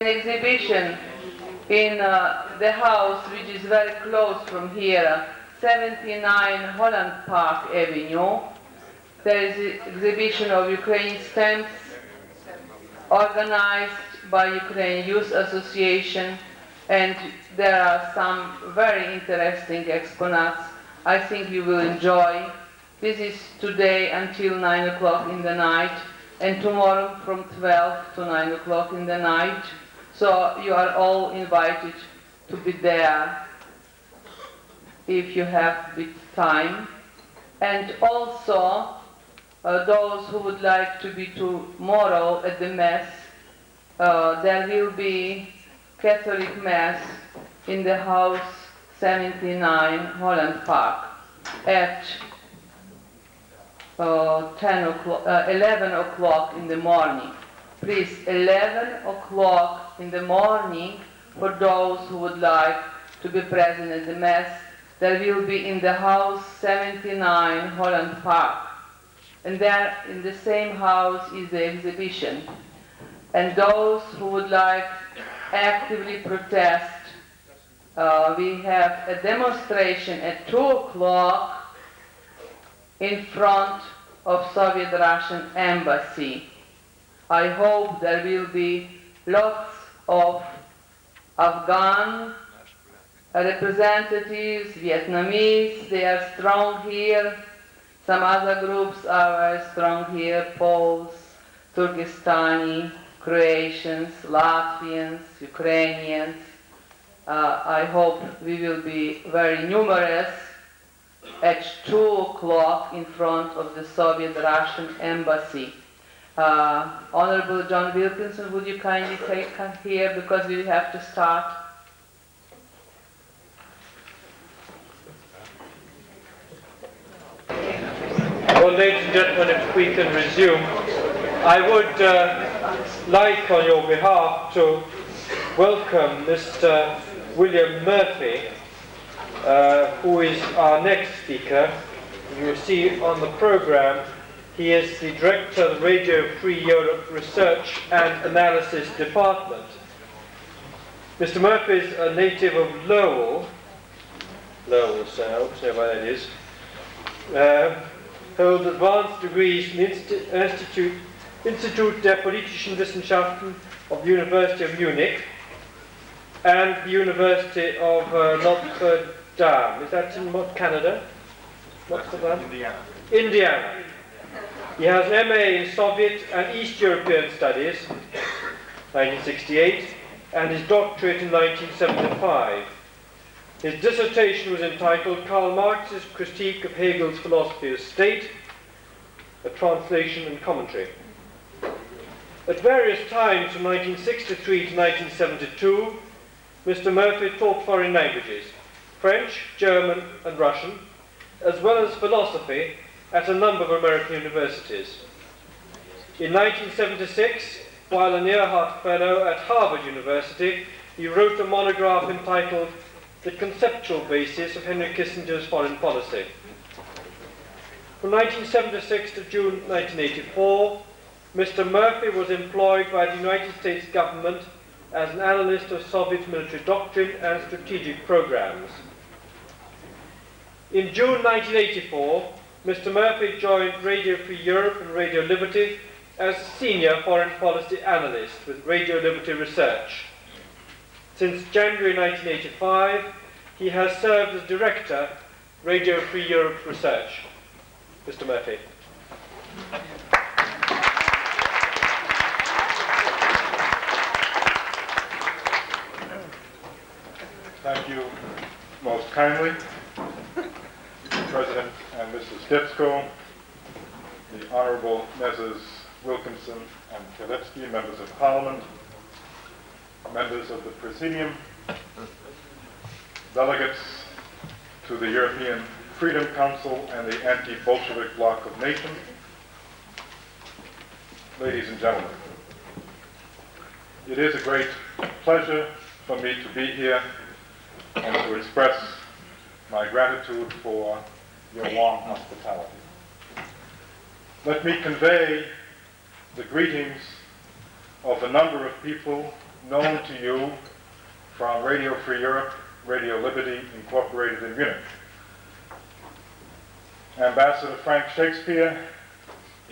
Exhibition in the house which is very close from here, 79 Holland Park Avenue. There is an exhibition of Ukraine stamps organized by Ukraine Youth Association, and there are some very interesting exponents. I think you will enjoy. This is today until 9 o'clock in the night, and tomorrow from 12 to 9 o'clock in the night. So you are all invited to be there if you have a bit time. And also those who would like to be tomorrow at the Mass, there will be Catholic Mass in the house 79 Holland Park at 11 o'clock in the morning. Please, 11 o'clock in the morning for those who would like to be present at the Mass. There will be in the house 79 Holland Park. And there in the same house is the exhibition. And those who would like actively protest, we have a demonstration at 2 o'clock in front of Soviet Russian Embassy. I hope there will be lots of Afghan representatives, Vietnamese, they are strong here. Some other groups are very strong here, Poles, Turkestani, Croatians, Latvians, Ukrainians. I hope we will be very numerous at 2 o'clock in front of the Soviet Russian Embassy. Honorable John Wilkinson, would you kindly take here because we have to start? Well, ladies and gentlemen, if we can resume, I would like on your behalf to welcome Mr. William Murphy, who is our next speaker. You will see on the program he is the director of the Radio Free Europe Research and Analysis Department. Mr. Murphy is a native of Lowell, I hope you know where that is, holds advanced degrees from the Institut der Politischen Wissenschaften of the University of Munich and the University of Notre Dame. Is that in Canada? Notre Dame? Indiana. He has an MA in Soviet and East European Studies, 1968, and his doctorate in 1975. His dissertation was entitled Karl Marx's Critique of Hegel's Philosophy of State, a Translation and Commentary. At various times from 1963 to 1972, Mr. Murphy taught foreign languages, French, German and Russian, as well as philosophy at a number of American universities. In 1976, while a Nearhart Fellow at Harvard University, he wrote a monograph entitled The Conceptual Basis of Henry Kissinger's Foreign Policy. From 1976 to June 1984, Mr. Murphy was employed by the United States government as an analyst of Soviet military doctrine and strategic programs. In June 1984, Mr. Murphy joined Radio Free Europe and Radio Liberty as senior foreign policy analyst with Radio Liberty Research. Since January 1985, he has served as director, Radio Free Europe Research. Mr. Murphy. Thank you most kindly, President and Mrs. Dipsko, the Honorable Messrs. Wilkinson and Teletsky, members of Parliament, members of the Presidium, delegates to the European Freedom Council and the anti-Bolshevik bloc of nations, ladies and gentlemen. It is a great pleasure for me to be here and to express my gratitude for your warm hospitality. Let me convey the greetings of a number of people known to you from Radio Free Europe, Radio Liberty, Incorporated in Munich. Ambassador Frank Shakespeare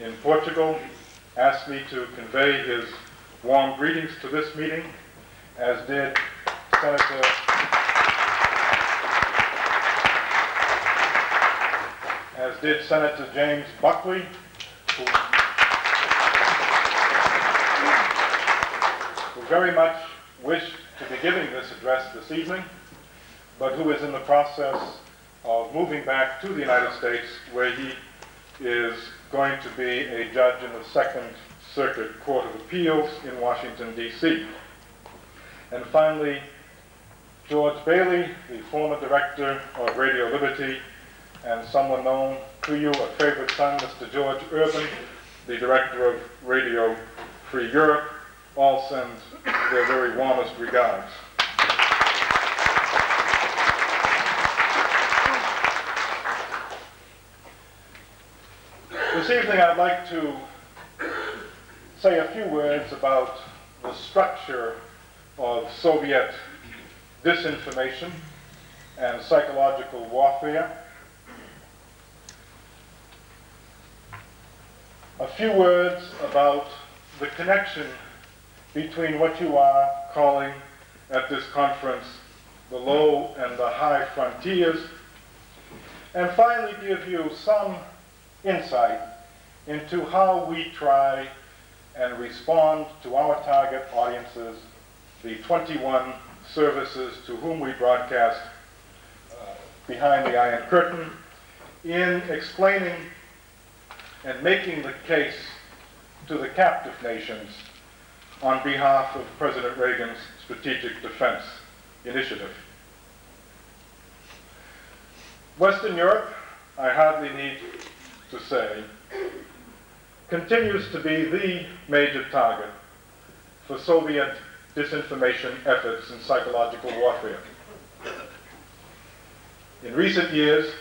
in Portugal asked me to convey his warm greetings to this meeting, as did Senator James Buckley, who very much wished to be giving this address this evening, but who is in the process of moving back to the United States, where he is going to be a judge in the Second Circuit Court of Appeals in Washington, D.C. And finally, George Bailey, the former director of Radio Liberty, and someone known to you, a favorite son, Mr. George Urban, the director of Radio Free Europe, all send their very warmest regards. This evening I'd like to say a few words about the structure of Soviet disinformation and psychological warfare. A few words about the connection between what you are calling at this conference the low and the high frontiers, and finally give you some insight into how we try and respond to our target audiences, the 21 services to whom we broadcast behind the Iron Curtain, in explaining and making the case to the captive nations on behalf of President Reagan's Strategic Defense Initiative. Western Europe, I hardly need to say, continues to be the major target for Soviet disinformation efforts in psychological warfare. In recent years,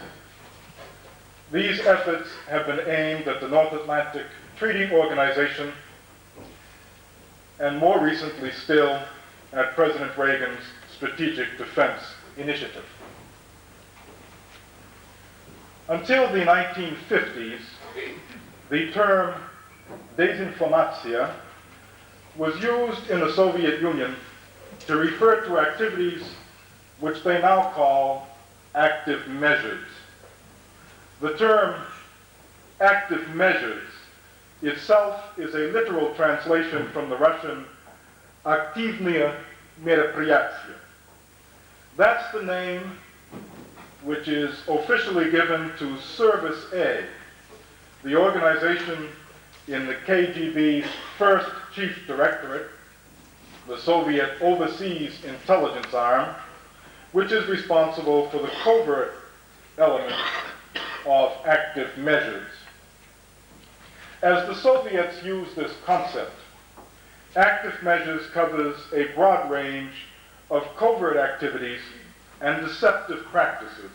these efforts have been aimed at the North Atlantic Treaty Organization, and more recently still at President Reagan's Strategic Defense Initiative. Until the 1950s, the term desinformatia was used in the Soviet Union to refer to activities which they now call active measures. The term active measures itself is a literal translation from the Russian aktivные мероприятия. That's the name which is officially given to Service A, the organization in the KGB's first chief directorate, the Soviet Overseas Intelligence Arm, which is responsible for the covert element of active measures. As the Soviets use this concept, active measures covers a broad range of covert activities and deceptive practices,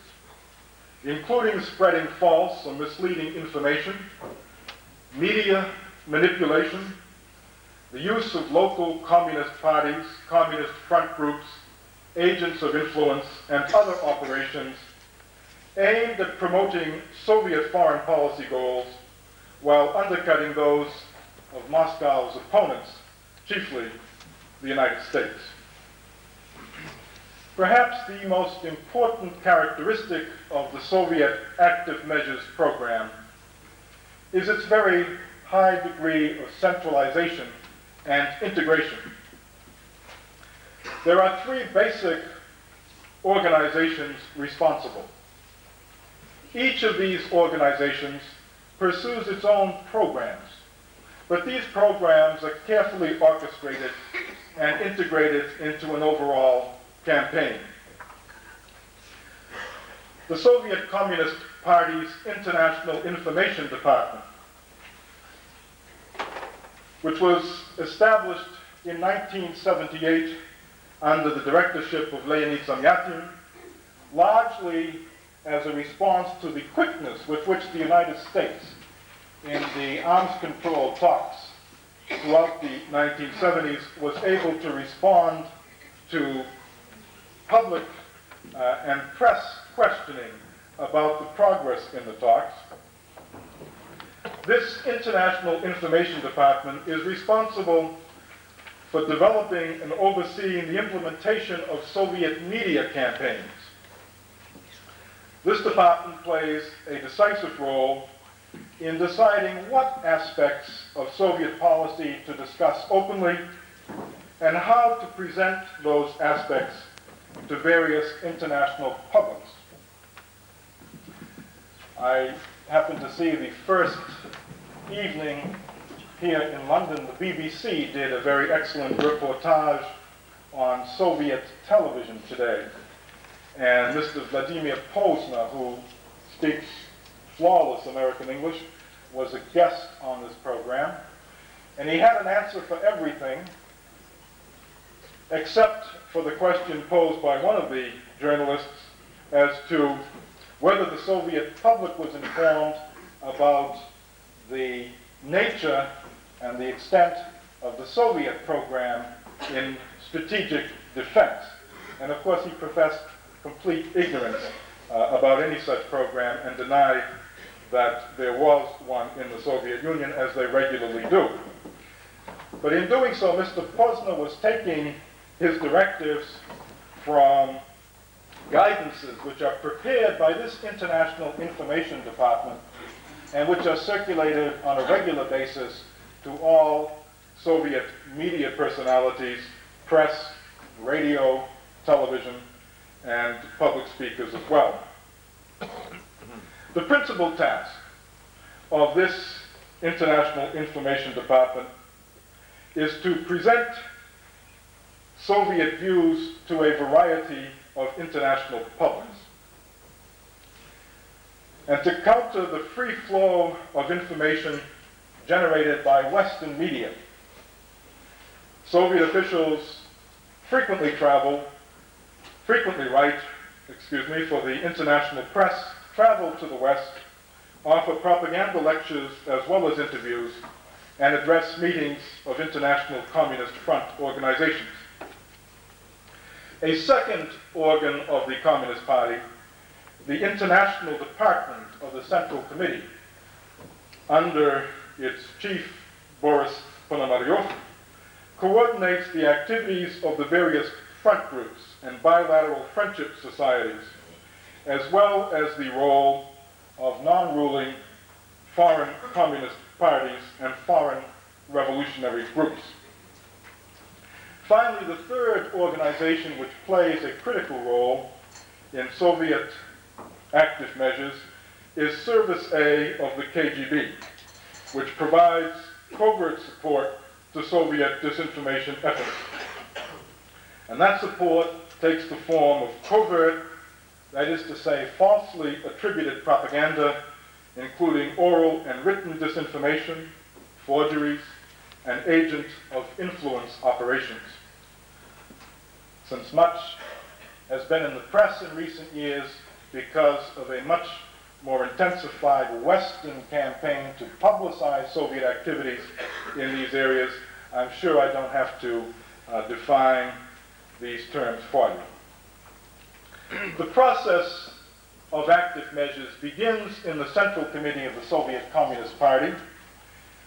including spreading false or misleading information, media manipulation, the use of local communist parties, communist front groups, agents of influence, and other operations aimed at promoting Soviet foreign policy goals while undercutting those of Moscow's opponents, chiefly the United States. Perhaps the most important characteristic of the Soviet active measures program is its very high degree of centralization and integration. There are three basic organizations responsible. Each of these organizations pursues its own programs, but these programs are carefully orchestrated and integrated into an overall campaign. The Soviet Communist Party's International Information Department, which was established in 1978 under the directorship of Leonid Zamyatin, largely as a response to the quickness with which the United States, in the arms control talks throughout the 1970s, was able to respond to public and press questioning about the progress in the talks. This International Information Department is responsible for developing and overseeing the implementation of Soviet media campaigns. This department plays a decisive role in deciding what aspects of Soviet policy to discuss openly and how to present those aspects to various international publics. I happened to see the first evening here in London, the BBC did a very excellent reportage on Soviet television today. And Mr. Vladimir Posner, who speaks flawless American English, was a guest on this program. And he had an answer for everything, except for the question posed by one of the journalists as to whether the Soviet public was informed about the nature and the extent of the Soviet program in strategic defense. And of course he professed complete ignorance about any such program and denied that there was one in the Soviet Union, as they regularly do. But in doing so, Mr. Posner was taking his directives from guidances which are prepared by this International Information Department and which are circulated on a regular basis to all Soviet media personalities, press, radio, television, and public speakers as well. The principal task of this International Information Department is to present Soviet views to a variety of international publics, and to counter the free flow of information generated by Western media. Soviet officials frequently write for the international press, travel to the West, offer propaganda lectures as well as interviews, and address meetings of International Communist Front organizations. A second organ of the Communist Party, the International Department of the Central Committee, under its chief, Boris Ponomaryov, coordinates the activities of the various front groups and bilateral friendship societies, as well as the role of non-ruling foreign communist parties and foreign revolutionary groups. Finally, the third organization which plays a critical role in Soviet active measures is Service A of the KGB, which provides covert support to Soviet disinformation efforts. And that support takes the form of covert, that is to say, falsely attributed propaganda, including oral and written disinformation, forgeries, and agent of influence operations. Since much has been in the press in recent years because of a much more intensified Western campaign to publicize Soviet activities in these areas, I'm sure I don't have to define these terms for you. The process of active measures begins in the Central Committee of the Soviet Communist Party,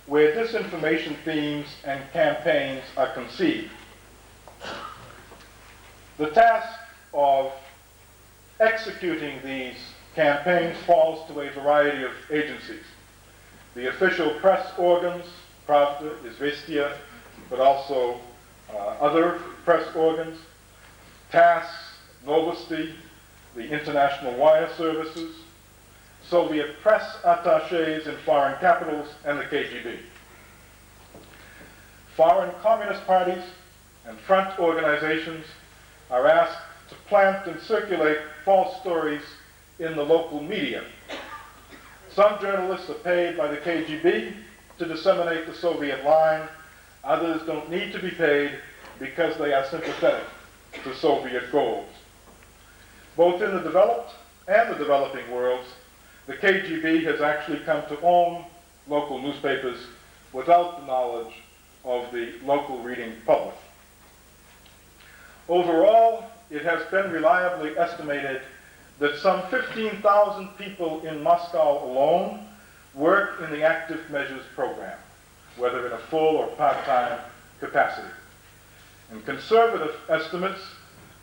where disinformation themes and campaigns are conceived. The task of executing these campaigns falls to a variety of agencies. The official press organs, Pravda, Izvestia, but also other press organs, TASS, Novosti, the international wire services, Soviet press attachés in foreign capitals, and the KGB. Foreign communist parties and front organizations are asked to plant and circulate false stories in the local media. Some journalists are paid by the KGB to disseminate the Soviet line. Others don't need to be paid because they are sympathetic to Soviet goals. Both in the developed and the developing worlds, the KGB has actually come to own local newspapers without the knowledge of the local reading public. Overall, it has been reliably estimated that some 15,000 people in Moscow alone work in the active measures program, whether in a full or part-time capacity. And conservative estimates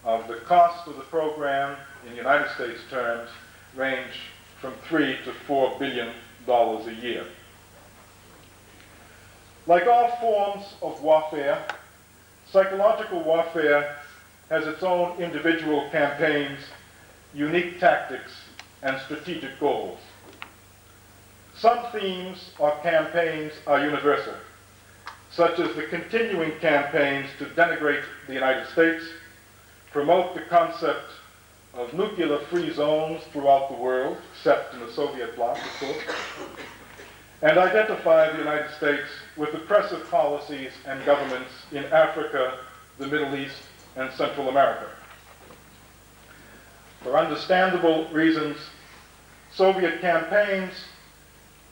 of the cost of the program in United States terms range from $3 to $4 billion a year. Like all forms of warfare, psychological warfare has its own individual campaigns, unique tactics, and strategic goals. Some themes or campaigns are universal, such as the continuing campaigns to denigrate the United States, promote the concept of nuclear-free zones throughout the world, except in the Soviet bloc, of course, and identify the United States with oppressive policies and governments in Africa, the Middle East, and Central America. For understandable reasons, Soviet campaigns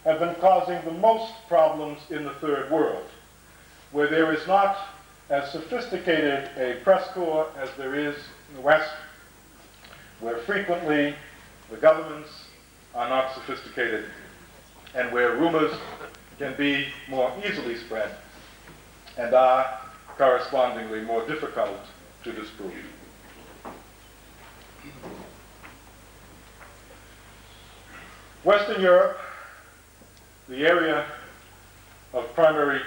have been causing the most problems in the Third World, where there is not as sophisticated a press corps as there is in the West, where frequently the governments are not sophisticated, and where rumors can be more easily spread and are correspondingly more difficult to disprove. Western Europe, the area of primary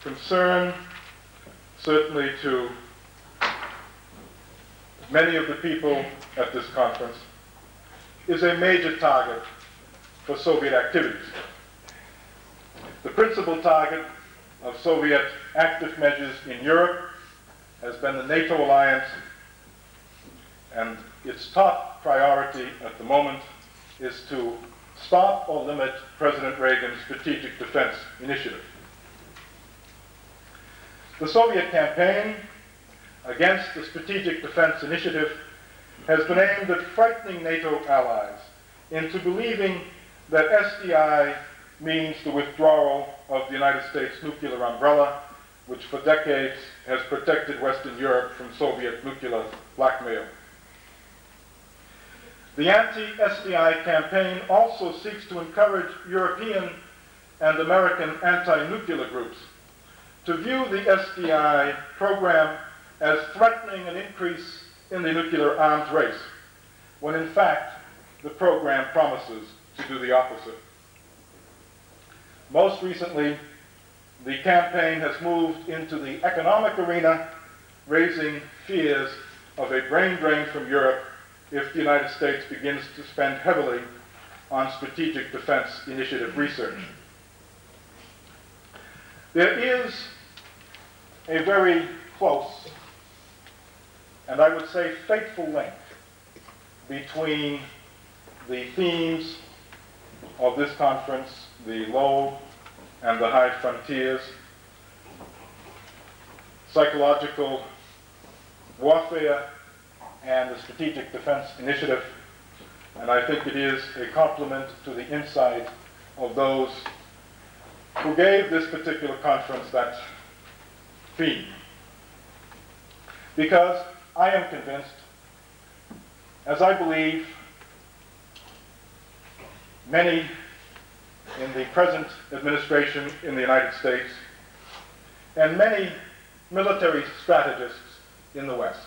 concern, certainly to many of the people at this conference, is a major target for Soviet activities. The principal target of Soviet active measures in Europe has been the NATO alliance, and its top priority at the moment is to stop or limit President Reagan's Strategic Defense Initiative. The Soviet campaign against the Strategic Defense Initiative has been aimed at frightening NATO allies into believing that SDI means the withdrawal of the United States nuclear umbrella, which for decades has protected Western Europe from Soviet nuclear blackmail. The anti-SDI campaign also seeks to encourage European and American anti-nuclear groups to view the SDI program as threatening an increase in the nuclear arms race, when in fact the program promises to do the opposite. Most recently, the campaign has moved into the economic arena, raising fears of a brain drain from Europe if the United States begins to spend heavily on strategic defense initiative research. There is a very close, and I would say fateful link between the themes of this conference, the low and the high frontiers, psychological warfare, and the Strategic Defense Initiative, and I think it is a compliment to the insight of those who gave this particular conference that theme. Because I am convinced, as I believe many in the present administration in the United States, and many military strategists in the West,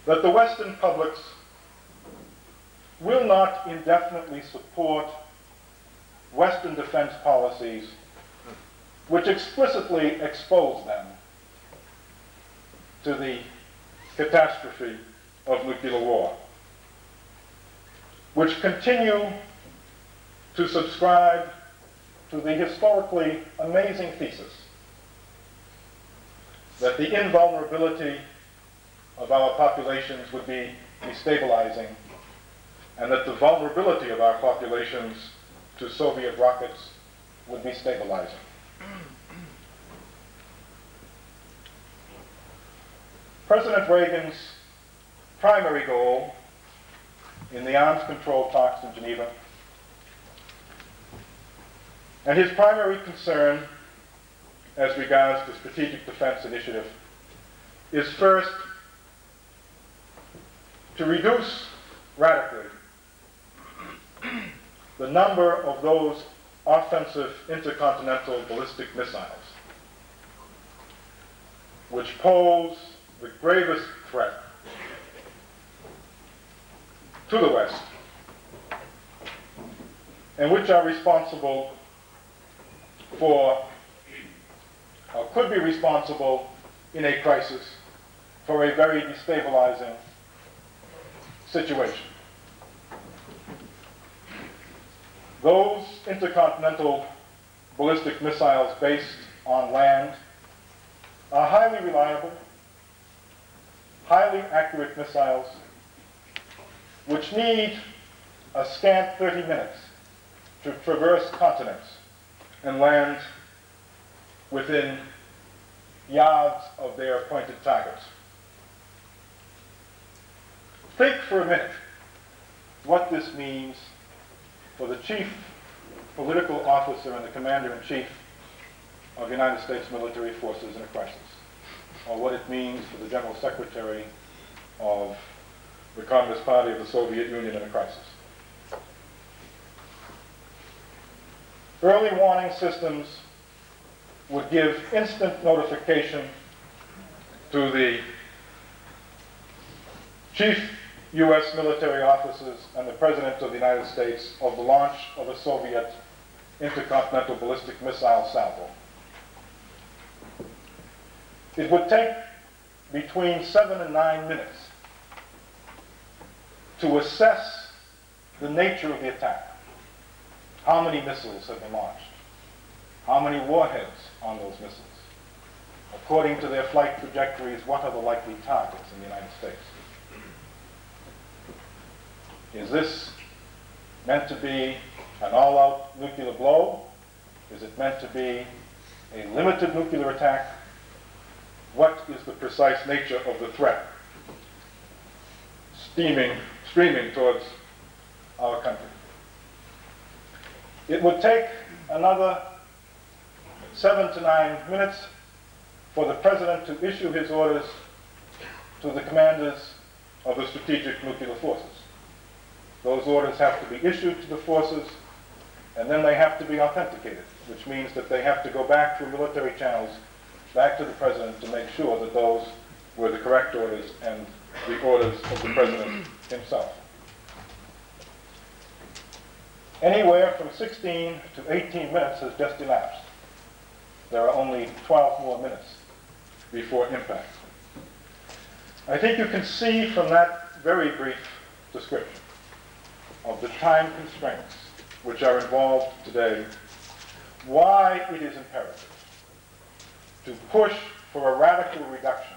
that the Western publics will not indefinitely support Western defense policies which explicitly expose them to the catastrophe of nuclear war, which continue to subscribe to the historically amazing thesis that the invulnerability of our populations would be destabilizing, and that the vulnerability of our populations to Soviet rockets would be stabilizing. President Reagan's primary goal in the arms control talks in Geneva, and his primary concern as regards the Strategic Defense Initiative is first to reduce radically the number of those offensive intercontinental ballistic missiles which pose the gravest threat to the West and which are responsible for, or could be responsible in a crisis for a very destabilizing situation. Those intercontinental ballistic missiles based on land are highly reliable, highly accurate missiles which need a scant 30 minutes to traverse continents and land within yards of their appointed targets. Think for a minute what this means for the chief political officer and the commander-in-chief of United States military forces in a crisis, or what it means for the general secretary of the Communist Party of the Soviet Union in a crisis. Early warning systems would give instant notification to the chief U.S. military officers and the President of the United States of the launch of a Soviet intercontinental ballistic missile salvo. It would take between 7 and 9 minutes to assess the nature of the attack. How many missiles have been launched? How many warheads on those missiles? According to their flight trajectories, what are the likely targets in the United States? Is this meant to be an all-out nuclear blow? Is it meant to be a limited nuclear attack? What is the precise nature of the threat streaming towards our country? It would take another 7 to 9 minutes for the President to issue his orders to the commanders of the strategic nuclear forces. Those orders have to be issued to the forces, and then they have to be authenticated, which means that they have to go back through military channels, back to the President to make sure that those were the correct orders and the orders of the President himself. Anywhere from 16 to 18 minutes has just elapsed. There are only 12 more minutes before impact. I think you can see from that very brief description of the time constraints which are involved today why it is imperative to push for a radical reduction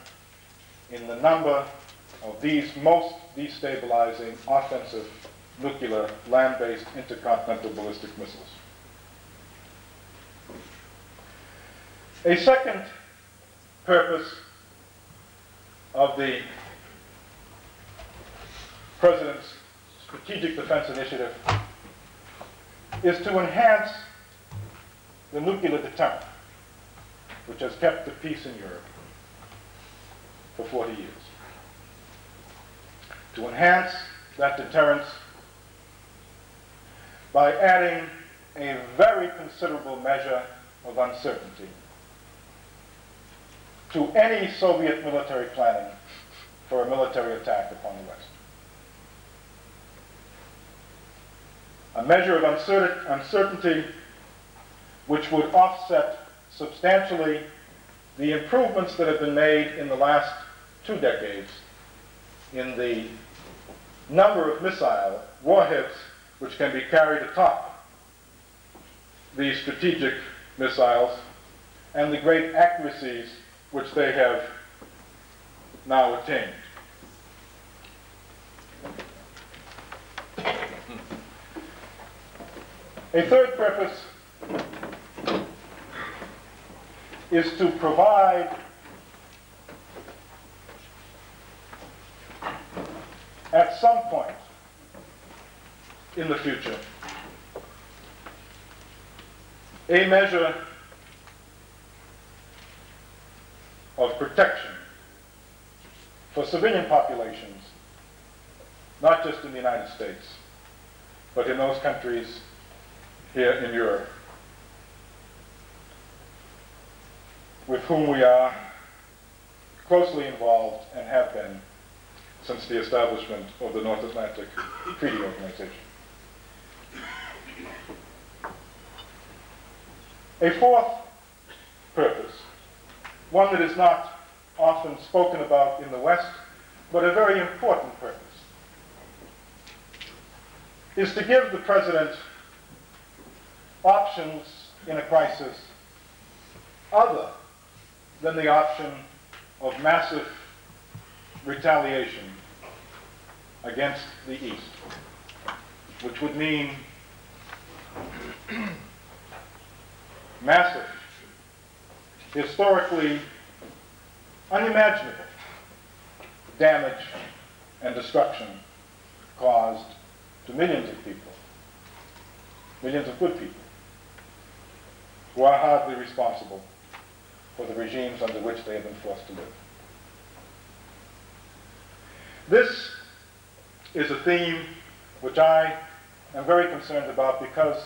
in the number of these most destabilizing offensive nuclear land-based intercontinental ballistic missiles. A second purpose of the President's Strategic Defense Initiative is to enhance the nuclear deterrent, which has kept the peace in Europe for 40 years. To enhance that deterrence by adding a very considerable measure of uncertainty to any Soviet military planning for a military attack upon the West. A measure of uncertainty which would offset substantially the improvements that have been made in the last 2 decades in the number of missile warheads which can be carried atop these strategic missiles and the great accuracies which they have now attained. A third purpose is to provide at some point in the future a measure of protection for civilian populations, not just in the United States, but in those countries here in Europe, with whom we are closely involved and have been since the establishment of the North Atlantic Treaty Organization. A fourth purpose, one that is not often spoken about in the West, but a very important purpose, is to give the President options in a crisis other than the option of massive retaliation against the East, which would mean massive, historically unimaginable damage and destruction caused to millions of people, millions of good people, who are hardly responsible for the regimes under which they have been forced to live. This is a theme which I am very concerned about because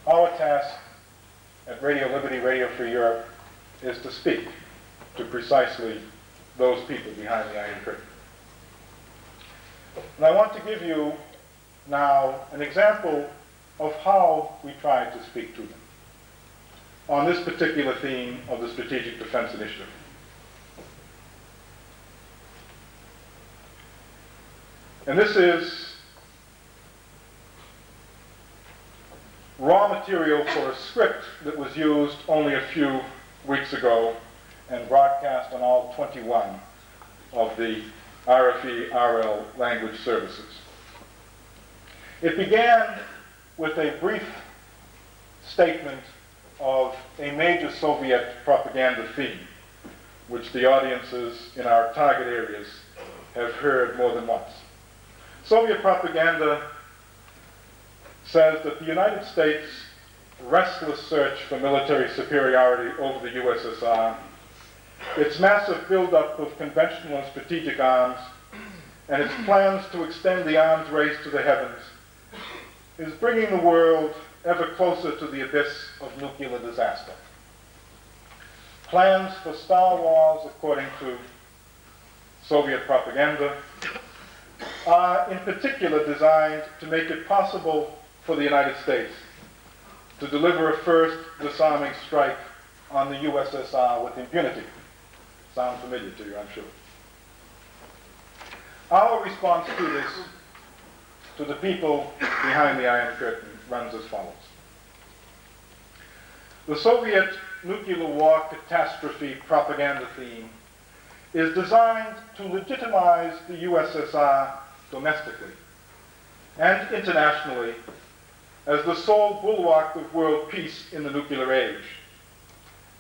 our task at Radio Liberty, Radio Free Europe, is to speak to precisely those people behind the Iron Curtain. And I want to give you now an example of how we try to speak to them on this particular theme of the Strategic Defense Initiative. And this is raw material for a script that was used only a few weeks ago and broadcast on all 21 of the RFE-RL language services. It began with a brief statement of a major Soviet propaganda theme, which the audiences in our target areas have heard more than once. Soviet propaganda says that the United States' restless search for military superiority over the USSR, its massive buildup of conventional and strategic arms, and its plans to extend the arms race to the heavens, is bringing the world ever closer to the abyss of nuclear disaster. Plans for Star Wars, according to Soviet propaganda, are in particular designed to make it possible for the United States to deliver a first disarming strike on the USSR with impunity. Sound familiar to you, I'm sure. Our response to this, to the people behind the Iron Curtain, runs as follows. The Soviet nuclear war catastrophe propaganda theme is designed to legitimize the USSR domestically and internationally as the sole bulwark of world peace in the nuclear age,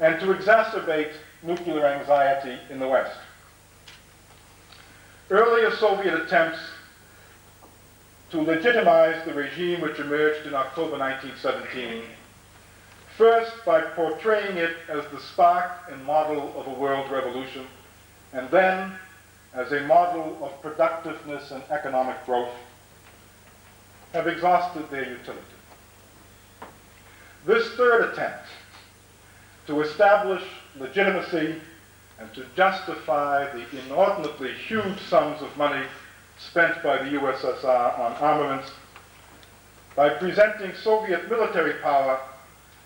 and to exacerbate nuclear anxiety in the West. Earlier Soviet attempts to legitimize the regime which emerged in October 1917, first by portraying it as the spark and model of a world revolution, and then as a model of productiveness and economic growth, have exhausted their utility. This third attempt to establish legitimacy and to justify the inordinately huge sums of money spent by the USSR on armaments by presenting Soviet military power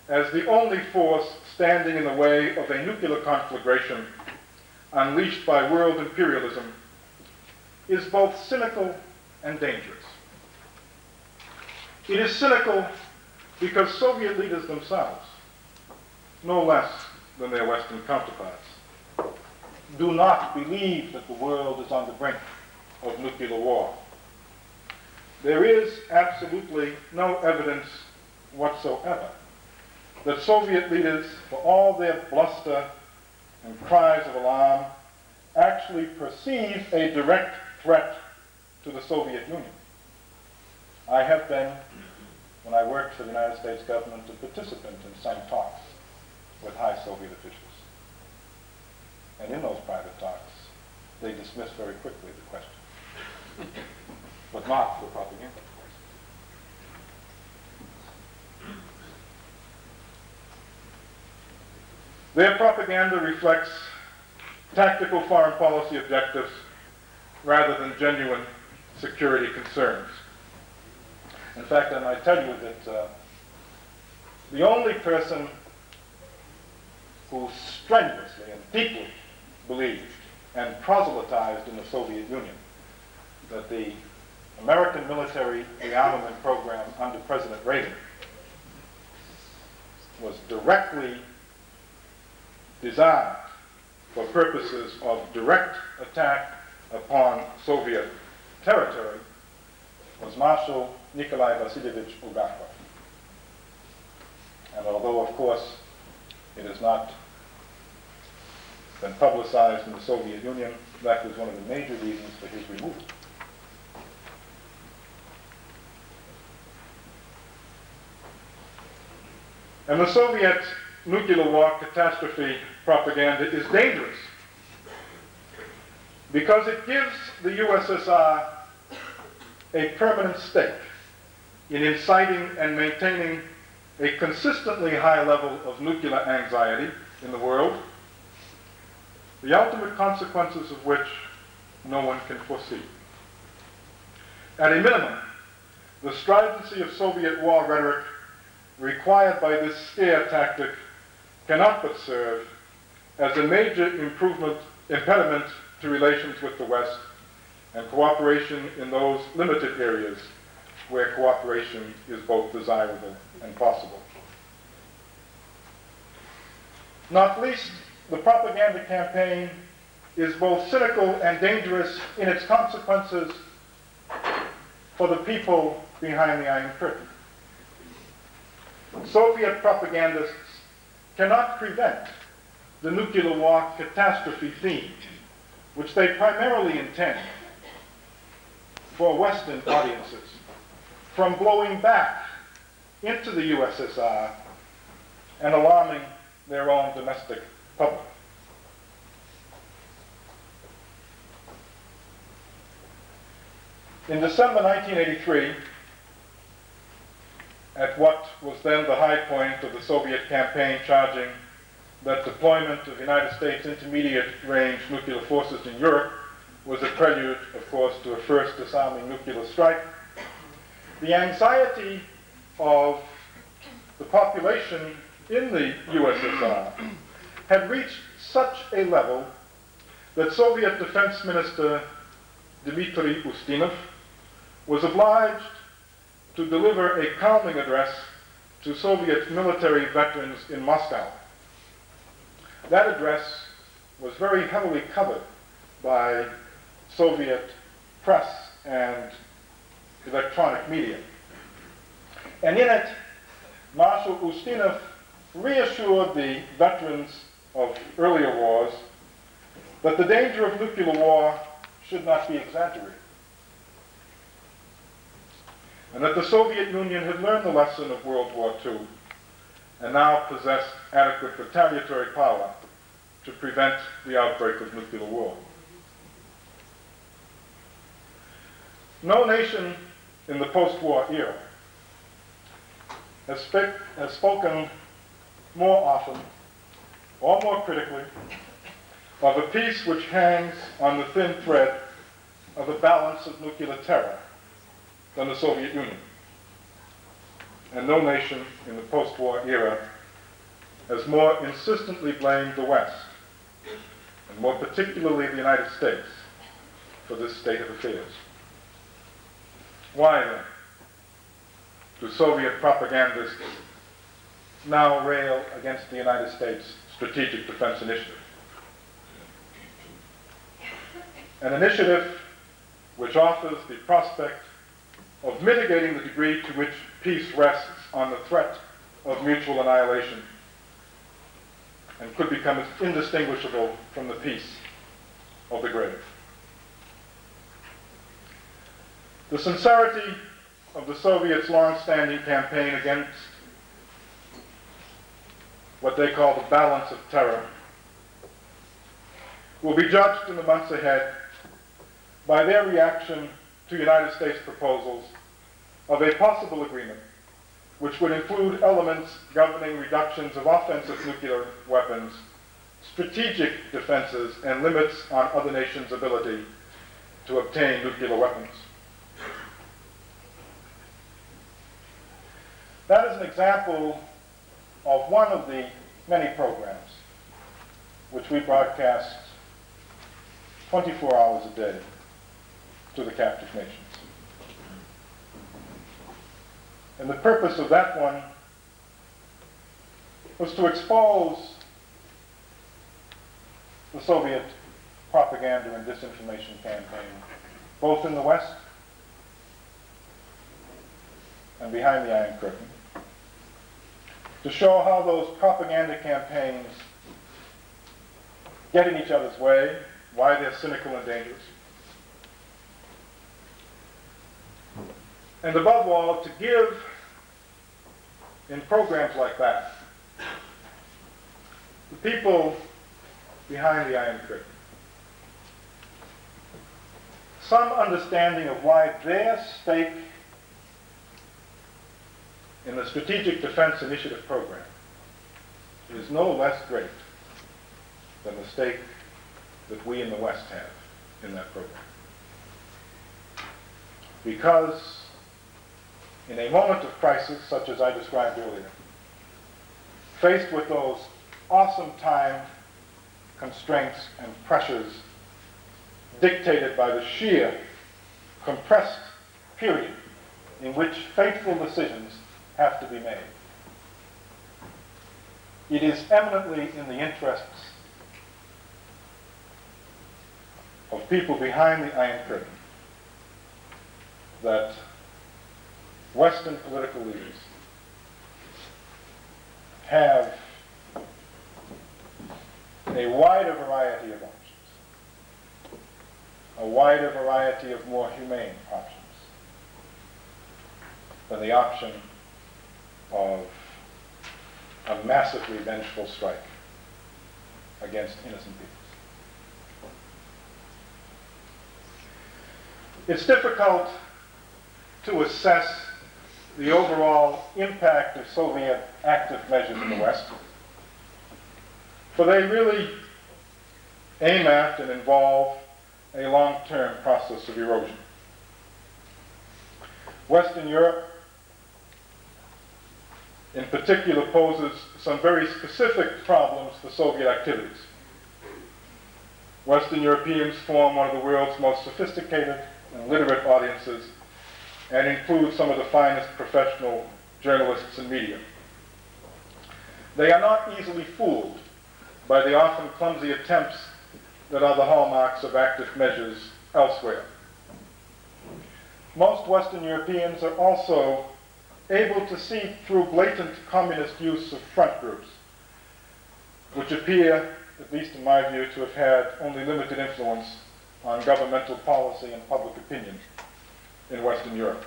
as the only force standing in the way of a nuclear conflagration unleashed by world imperialism is both cynical and dangerous. It is cynical because Soviet leaders themselves, no less than their Western counterparts, do not believe that the world is on the brink of nuclear war. There is absolutely no evidence whatsoever that Soviet leaders, for all their bluster and cries of alarm, actually perceive a direct threat to the Soviet Union. I have been, when I worked for the United States government, a participant in some talks with high Soviet officials. dismiss very quickly the question, but not for propaganda. Their propaganda reflects tactical foreign policy objectives rather than genuine security concerns. In fact, I might tell you that the only person who strenuously and deeply believed and proselytized in the Soviet Union that the American military rearmament program under President Reagan was directly designed for purposes of direct attack upon Soviet territory was Marshal Nikolai Vasilievich Bulgakov. And although, of course, it has not been publicized in the Soviet Union, that was one of the major reasons for his removal. And the Soviet nuclear war catastrophe propaganda is dangerous because it gives the USSR a permanent stake in inciting and maintaining a consistently high level of nuclear anxiety in the world, the ultimate consequences of which no one can foresee. At a minimum, the stridency of Soviet war rhetoric required by this scare tactic cannot but serve as a major impediment to relations with the West and cooperation in those limited areas where cooperation is both desirable and possible. Not least, the propaganda campaign is both cynical and dangerous in its consequences for the people behind the Iron Curtain. Soviet propagandists cannot prevent the nuclear war catastrophe theme, which they primarily intend for Western audiences, from blowing back into the USSR and alarming their own domestic public. In December 1983, at what was then the high point of the Soviet campaign charging that deployment of United States intermediate-range nuclear forces in Europe was a prelude, of course, to a first disarming nuclear strike, the anxiety of the population in the USSR had reached such a level that Soviet Defense Minister Dmitry Ustinov was obliged to deliver a calming address to Soviet military veterans in Moscow. That address was very heavily covered by Soviet press and electronic media. And in it, Marshal Ustinov reassured the veterans of earlier wars that the danger of nuclear war should not be exaggerated, and that the Soviet Union had learned the lesson of World War II and now possessed adequate retaliatory power to prevent the outbreak of nuclear war. No nation in the post-war era has spoken more often or more critically of a peace which hangs on the thin thread of a balance of nuclear terror than the Soviet Union. And no nation in the post-war era has more insistently blamed the West, and more particularly the United States, for this state of affairs. Why then do Soviet propagandists now rail against the United States Strategic Defense Initiative? An initiative which offers the prospect of mitigating the degree to which peace rests on the threat of mutual annihilation and could become indistinguishable from the peace of the grave. The sincerity of the Soviets' long-standing campaign against what they call the balance of terror will be judged in the months ahead by their reaction to United States proposals of a possible agreement which would include elements governing reductions of offensive nuclear weapons, strategic defenses, and limits on other nations' ability to obtain nuclear weapons. That is an example of one of the many programs which we broadcast 24 hours a day to the captive nations. And the purpose of that one was to expose the Soviet propaganda and disinformation campaign, both in the West and behind the Iron Curtain, to show how those propaganda campaigns get in each other's way, why they're cynical and dangerous. And above all, to give, in programs like that, the people behind the Iron Curtain some understanding of why their stake in the Strategic Defense Initiative program is no less great than the stake that we in the West have in that program. Because in a moment of crisis, such as I described earlier, faced with those awesome time constraints and pressures dictated by the sheer, compressed period in which fateful decisions have to be made, it is eminently in the interests of people behind the Iron Curtain that Western political leaders have a wider variety of options, a wider variety of more humane options than the option of a massively vengeful strike against innocent people. It's difficult to assess the overall impact of Soviet active measures in the West, for they really aim at and involve a long-term process of erosion. Western Europe, in particular, poses some very specific problems for Soviet activities. Western Europeans form one of the world's most sophisticated and literate audiences and include some of the finest professional journalists and media. They are not easily fooled by the often clumsy attempts that are the hallmarks of active measures elsewhere. Most Western Europeans are also able to see through blatant communist use of front groups, which appear, at least in my view, to have had only limited influence on governmental policy and public opinion in Western Europe.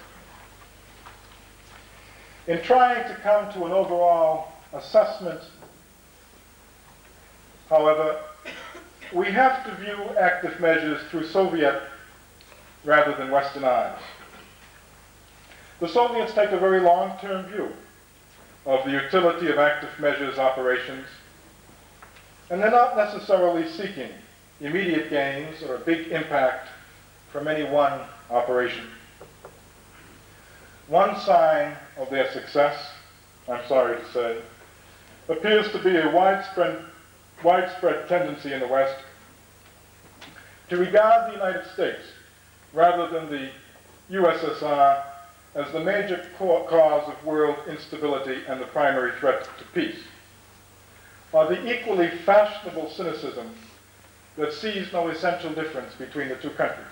In trying to come to an overall assessment, however, we have to view active measures through Soviet rather than Western eyes. The Soviets take a very long-term view of the utility of active measures operations, and they're not necessarily seeking immediate gains or a big impact from any one operation. One sign of their success, I'm sorry to say, appears to be a widespread tendency in the West to regard the United States, rather than the USSR, as the major cause of world instability and the primary threat to peace, or the equally fashionable cynicism that sees no essential difference between the two countries.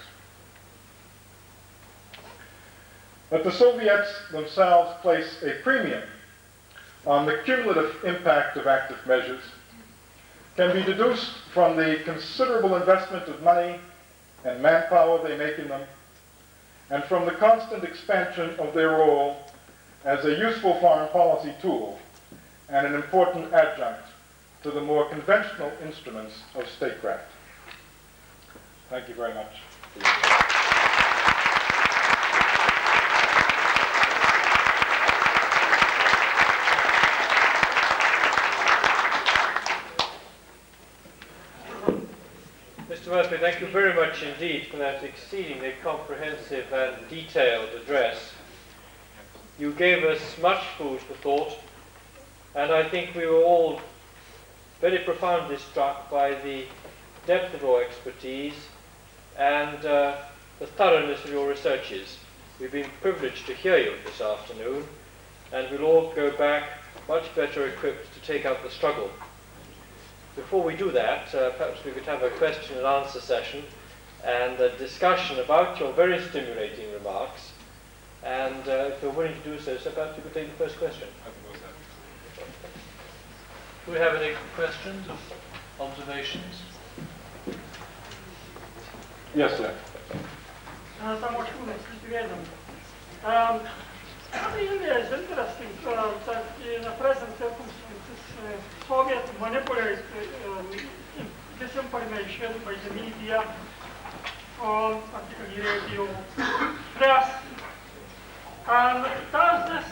That the Soviets themselves place a premium on the cumulative impact of active measures can be deduced from the considerable investment of money and manpower they make in them, and from the constant expansion of their role as a useful foreign policy tool and an important adjunct to the more conventional instruments of statecraft. Thank you very much. Mr. Murphy, thank you very much indeed for that exceedingly comprehensive and detailed address. You gave us much food for thought, and I think we were all very profoundly struck by the depth of your expertise and the thoroughness of your researches. We've been privileged to hear you this afternoon, and we'll all go back much better equipped to take up the struggle. Before we do that, perhaps we could have a question and answer session and a discussion about your very stimulating remarks. And if you're willing to do so, perhaps you could take the first question. Do we have any questions or observations? Yes, sir. I think it is interesting that in the present circumstances, Soviet manipulate disinformation by the media, particularly radio, press, and does this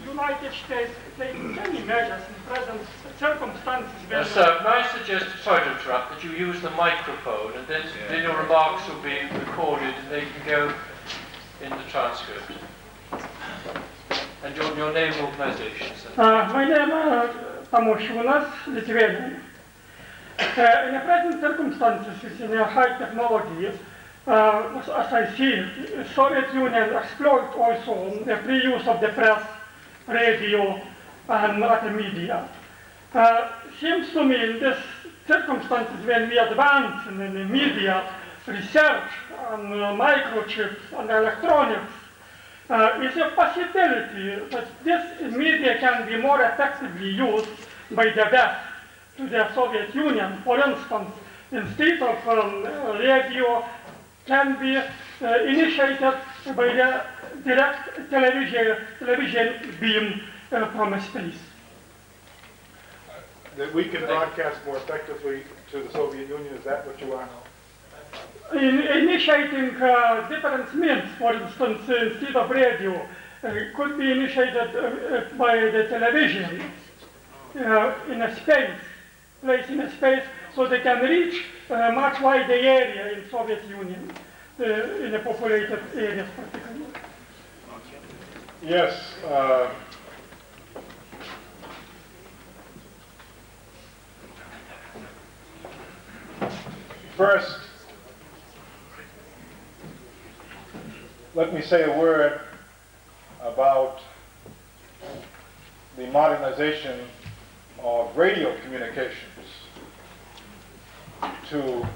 United States take any measures in present circumstances? Yes, sir. May I suggest, sorry to interrupt, that you use the microphone and then your remarks will be recorded and they can go in the transcript. And your name and organization, sir. My name is Tamoshunas, Lithuanian. In the present circumstances, in the high technology, as I see it, Soviet Union exploit also the free use of the press, radio, and other media. Seems to me in this circumstances when we advance in the media research on microchips and electronics, is a possibility that this media can be more effectively used by the West to the Soviet Union. For instance, instead of radio, can be initiated by the direct television beam from space. That we can broadcast more effectively to the Soviet Union, is that what you are? In initiating different means, for instance, instead of radio, could be initiated by the television in a space, placed in a space, so they can reach much wider area in Soviet Union, in the populated areas particularly. Yes. First, let me say a word about the modernization of radio communications to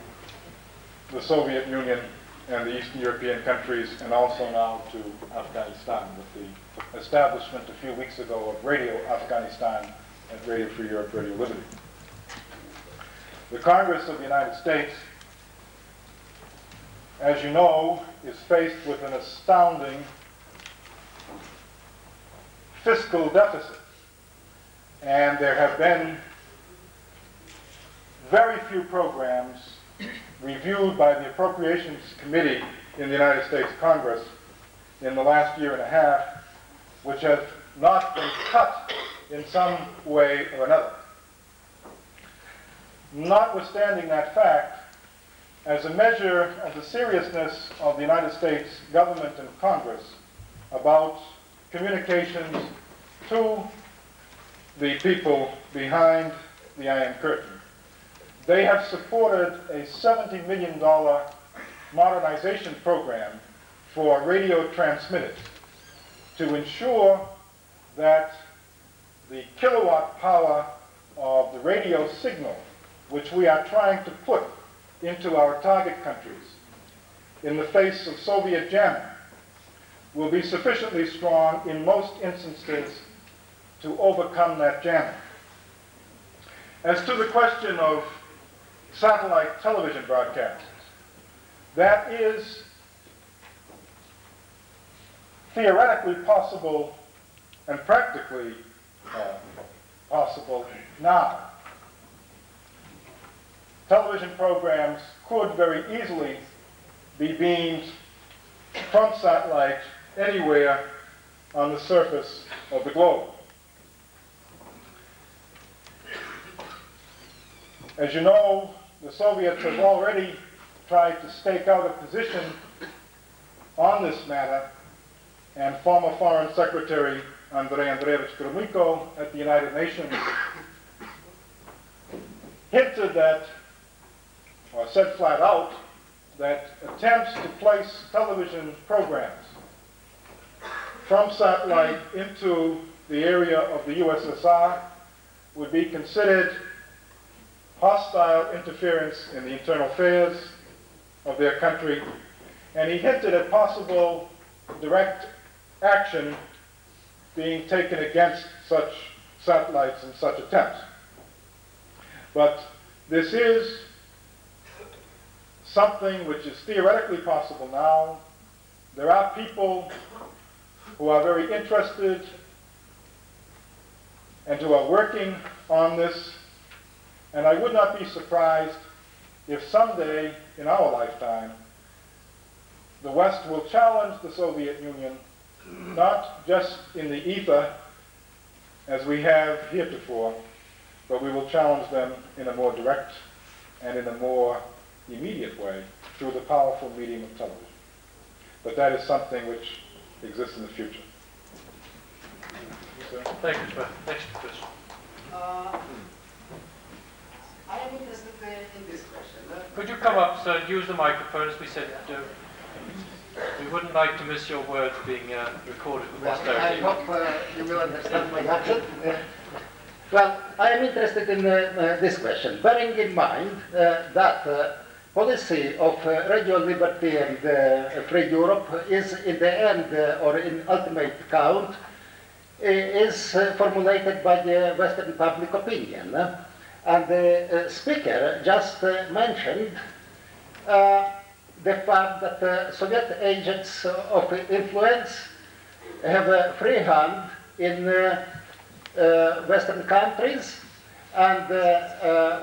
the Soviet Union and the Eastern European countries, and also now to Afghanistan, with the establishment a few weeks ago of Radio Afghanistan and Radio Free Europe, Radio Liberty. The Congress of the United States, as you know, is faced with an astounding fiscal deficit. And there have been very few programs reviewed by the Appropriations Committee in the United States Congress in the last year and a half, which have not been cut in some way or another. Notwithstanding that fact, as a measure of the seriousness of the United States government and Congress about communications to the people behind the Iron Curtain, they have supported a $70 million modernization program for radio transmitters to ensure that the kilowatt power of the radio signal, which we are trying to put into our target countries in the face of Soviet jamming, will be sufficiently strong in most instances to overcome that jamming. As to the question of satellite television broadcasts, that is theoretically possible and practically possible now. Television programs could very easily be beamed from satellite anywhere on the surface of the globe. As you know, the Soviets have already tried to stake out a position on this matter, and former Foreign Secretary Andrei Andreevich Gromyko at the United Nations hinted that, or said flat out, that attempts to place television programs from satellite into the area of the USSR would be considered hostile interference in the internal affairs of their country, and he hinted at possible direct action being taken against such satellites and such attempts. But this is something which is theoretically possible now. There are people who are very interested and who are working on this, and I would not be surprised if someday in our lifetime the West will challenge the Soviet Union, not just in the ether as we have heretofore, but we will challenge them in a more direct and in a more immediate way through the powerful medium of television. But that is something which exists in the future. Thank you, sir. Next question. I am interested in this question. Could you come up, sir, and use the microphone as we said we wouldn't like to miss your words being recorded with Well, I posterity. hope you will understand my accent. Well, I am interested in this question, bearing in mind that policy of radio liberty and free Europe is in the end, or in ultimate count, is formulated by the Western public opinion. And the speaker just mentioned the fact that Soviet agents of influence have a free hand in Western countries, and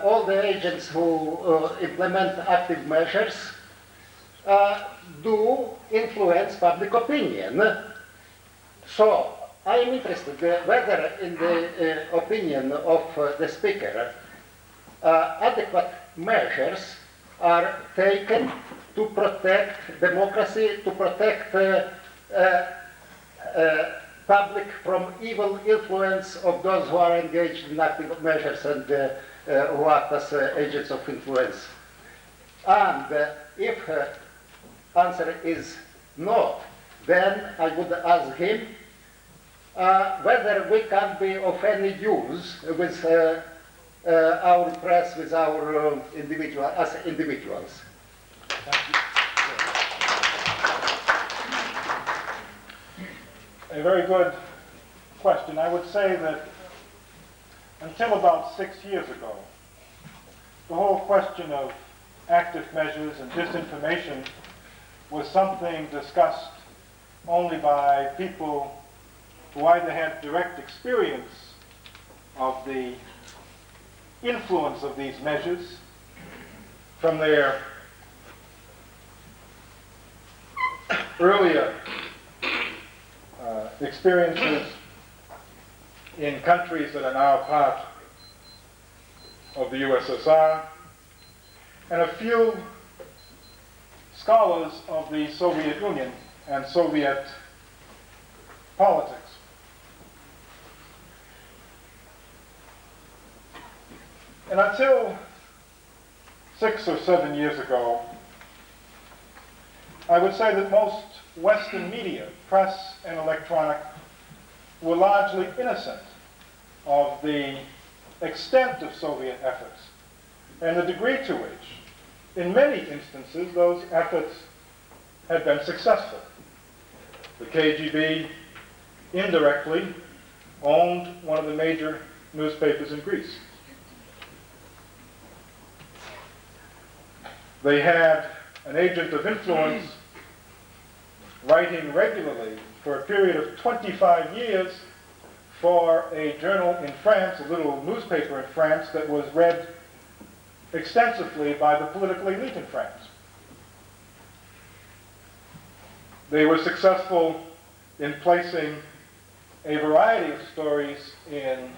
all the agents who implement active measures do influence public opinion. So I am interested whether in the opinion of the speaker adequate measures are taken to protect democracy, to protect public from evil influence of those who are engaged in active measures and who act as agents of influence. And if answer is no, then I would ask him whether we can be of any use with our press, with our as individuals. A very good question. I would say that until about 6 years ago, the whole question of active measures and disinformation was something discussed only by people who either had direct experience of the influence of these measures from their earlier experiences in countries that are now part of the USSR, and a few scholars of the Soviet Union and Soviet politics. And until 6 or 7 years ago, I would say that most Western media, press and electronic, were largely innocent of the extent of Soviet efforts and the degree to which, in many instances, those efforts had been successful. The KGB indirectly owned one of the major newspapers in Greece. They had an agent of influence writing regularly for a period of 25 years for a journal in France, a little newspaper in France that was read extensively by the political elite in France. They were successful in placing a variety of stories in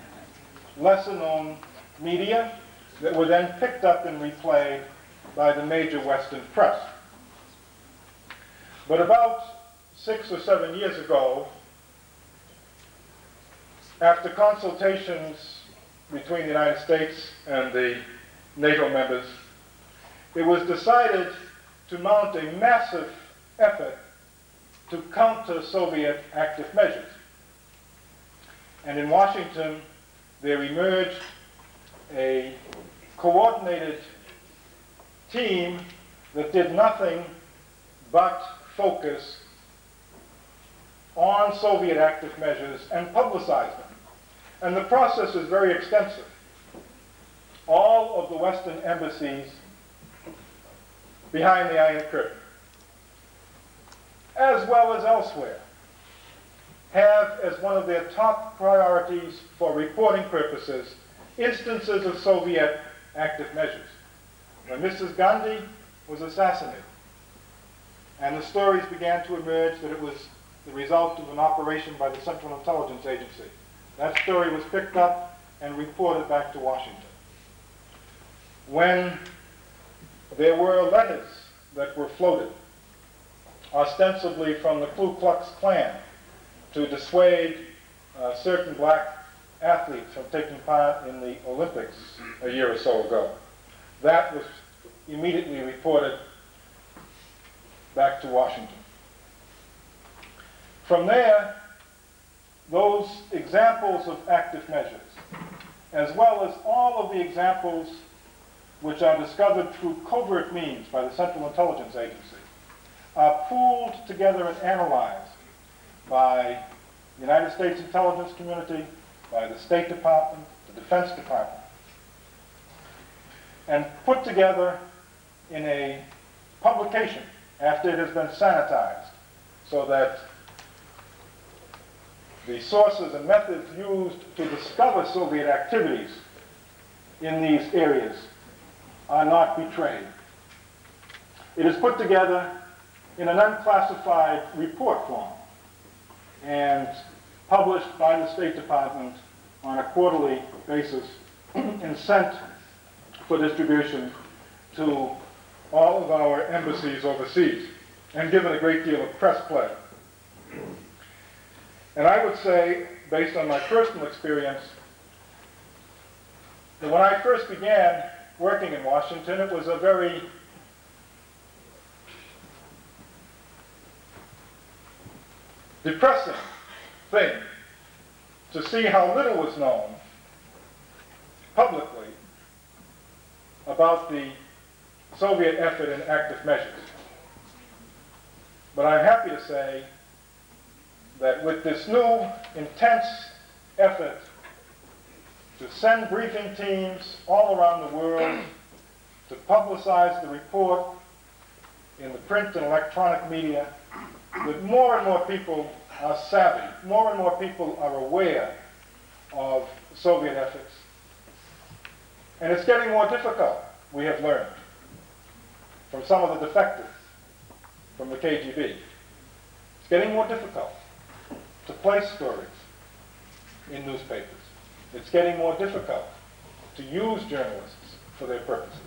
lesser-known media that were then picked up and replayed by the major Western press. But about 6 or 7 years ago, after consultations between the United States and the NATO members, it was decided to mount a massive effort to counter Soviet active measures. And in Washington, there emerged a coordinated team that did nothing but focus on Soviet active measures and publicize them. And the process was very extensive. All of the Western embassies behind the Iron Curtain, as well as elsewhere, have as one of their top priorities for reporting purposes instances of Soviet active measures. When Mrs. Gandhi was assassinated, and the stories began to emerge that it was the result of an operation by the Central Intelligence Agency, that story was picked up and reported back to Washington. When there were letters that were floated, ostensibly from the Ku Klux Klan, to dissuade certain black athletes from taking part in the Olympics a year or so ago, that was immediately reported back to Washington. From there, those examples of active measures, as well as all of the examples which are discovered through covert means by the Central Intelligence Agency, are pooled together and analyzed by the United States intelligence community, by the State Department, the Defense Department, and put together in a publication after it has been sanitized, so that the sources and methods used to discover Soviet activities in these areas are not betrayed. It is put together in an unclassified report form and published by the State Department on a quarterly basis and sent for distribution to all of our embassies overseas, and given a great deal of press play. And I would say, based on my personal experience, that when I first began working in Washington, it was a very depressing thing to see how little was known publicly about the Soviet effort in active measures. But I'm happy to say that with this new intense effort to send briefing teams all around the world to publicize the report in the print and electronic media, that more and more people are savvy, more and more people are aware of Soviet efforts. And it's getting more difficult, we have learned, from some of the defectors from the KGB. It's getting more difficult to place stories in newspapers. It's getting more difficult to use journalists for their purposes.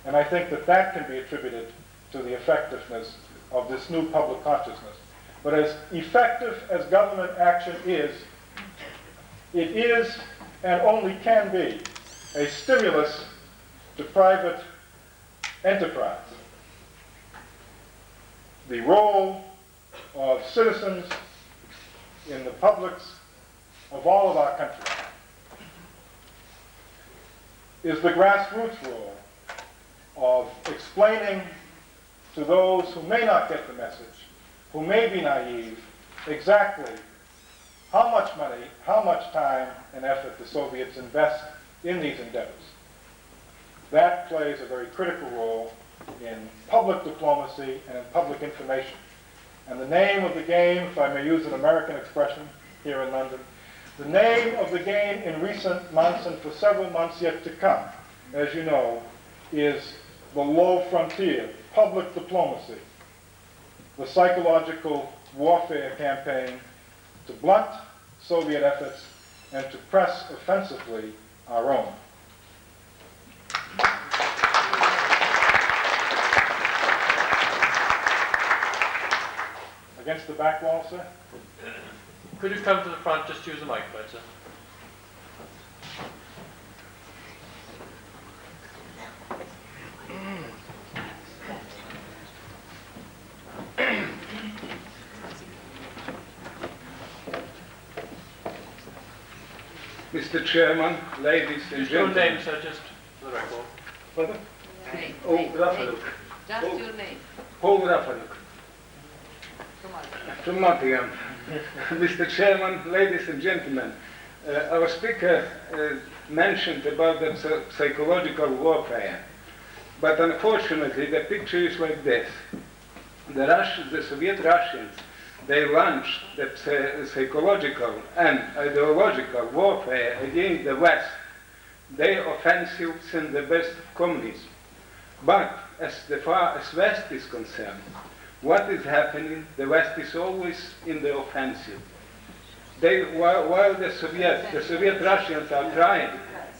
And I think that that can be attributed to the effectiveness of this new public consciousness. But as effective as government action is, it is and only can be a stimulus to private enterprise. The role of citizens in the publics of all of our country is the grassroots role of explaining to those who may not get the message, who may be naive, exactly how much money, how much time and effort the Soviets invest in these endeavors. That plays a very critical role in public diplomacy and in public information. And the name of the game, if I may use an American expression here in London, the name of the game in recent months and for several months yet to come, as you know, is the low frontier, public diplomacy. the psychological warfare campaign to blunt Soviet efforts and to press offensively our own. Against the back wall, sir? Could you come to the front, just use the microphone, sir? Mr. Chairman, ladies and Just your gentlemen. name, sir, just for the record. Pardon? Name. Oh, Rafaluk. Just your name. Paul Rafaluk. Come on. From Nottingham. Mr. Chairman, ladies and gentlemen, our speaker mentioned about the psychological warfare, but unfortunately the picture is like this. The Soviet Russians, they launched the psychological and ideological warfare against the West. Their offensive in the best of communism. But as far as West is concerned, what is happening? The West is always in the offensive. While the Soviet Russians are trying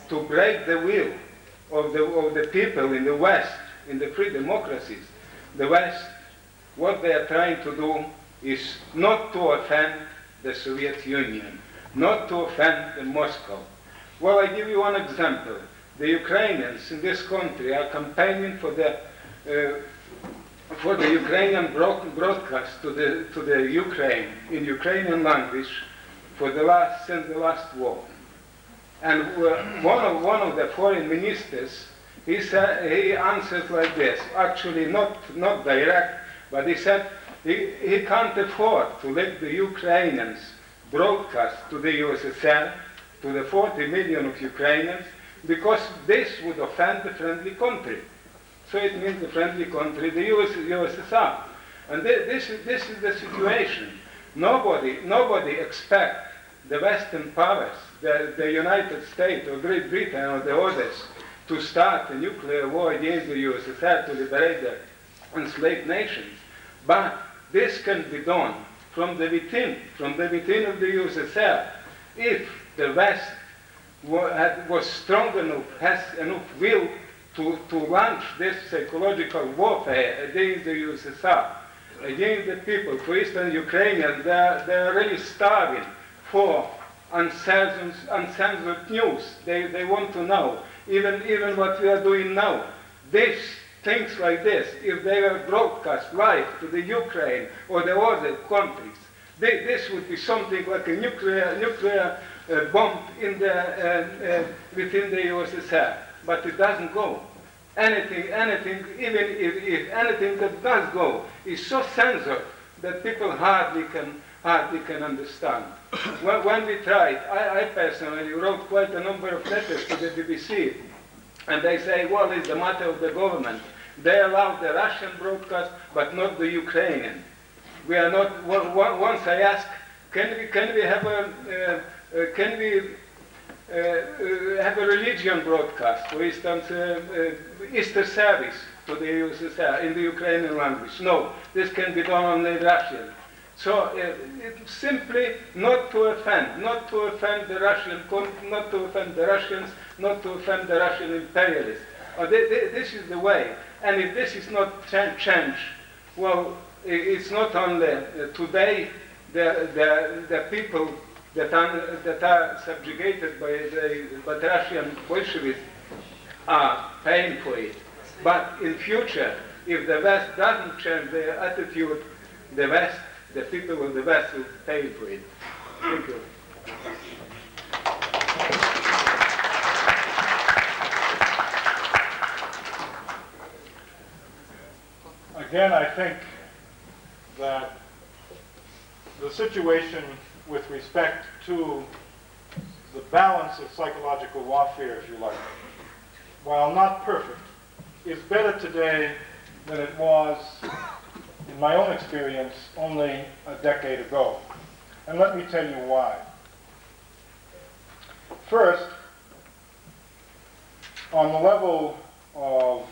to break the will of the people in the West, in the free democracies, the West, what they are trying to do is not to offend the Soviet Union, not to offend Moscow. Well, I give you one example. The Ukrainians in this country are campaigning for the Ukrainian broadcast to the Ukraine in Ukrainian language since the last war. And one of the foreign ministers, he answered like this. Actually, not direct, but he said he can't afford to let the Ukrainians broadcast to the USSR, to the 40 million of Ukrainians, because this would offend the friendly country. So it means the friendly country, the USSR. And this is the situation. Nobody expects the Western powers, the United States or Great Britain or the others, to start a nuclear war against the USSR to liberate the enslaved nations. But this can be done from the within of the USSR, if the West was strong enough, has enough will to launch this psychological warfare against the USSR, against the people. For instance, Ukrainians, they are really starving for uncensored news. They want to know, even what we are doing now. Things like this, if they were broadcast live to the Ukraine or the other countries, this would be something like a nuclear bomb within the USSR. But it doesn't go. Anything, even if anything that does go, is so censored that people hardly can understand. When we tried, I personally wrote quite a number of letters to the BBC, and they say, well, it's the matter of the government. They allow the Russian broadcast, but not the Ukrainian. We are not. Once I asked, can we have a religion broadcast, for instance, Easter service to the USSR in the Ukrainian language? No, this can be done only in Russian. So it's simply not to offend the Russian, not to offend the Russians, not to offend the Russian imperialists. This is the way. And if this is not changed, well, it's not only today the people that are subjugated by the Russian Bolsheviks are paying for it. But in future, if the West doesn't change their attitude, the people of the West will pay for it. Thank you. Again, I think that the situation with respect to the balance of psychological warfare, if you like, while not perfect, is better today than it was, in my own experience, only a decade ago. And let me tell you why. First, on the level of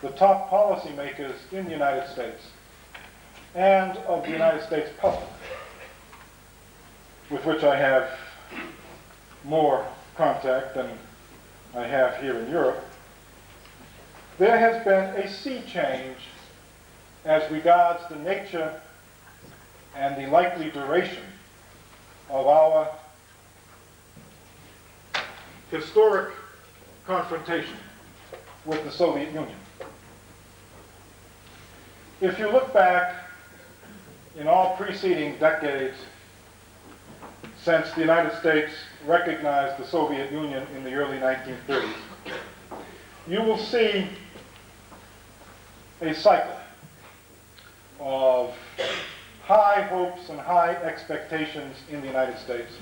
the top policymakers in the United States, and of the United States public, with which I have more contact than I have here in Europe, there has been a sea change as regards the nature and the likely duration of our historic confrontation with the Soviet Union. If you look back in all preceding decades since the United States recognized the Soviet Union in the early 1930s, you will see a cycle of high hopes and high expectations in the United States,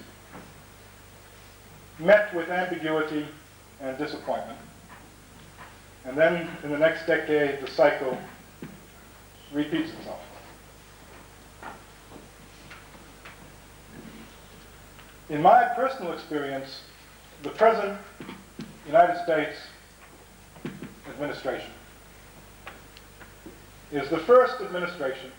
met with ambiguity and disappointment. And then in the next decade, the cycle repeats itself. In my personal experience, the present United States administration is the first administration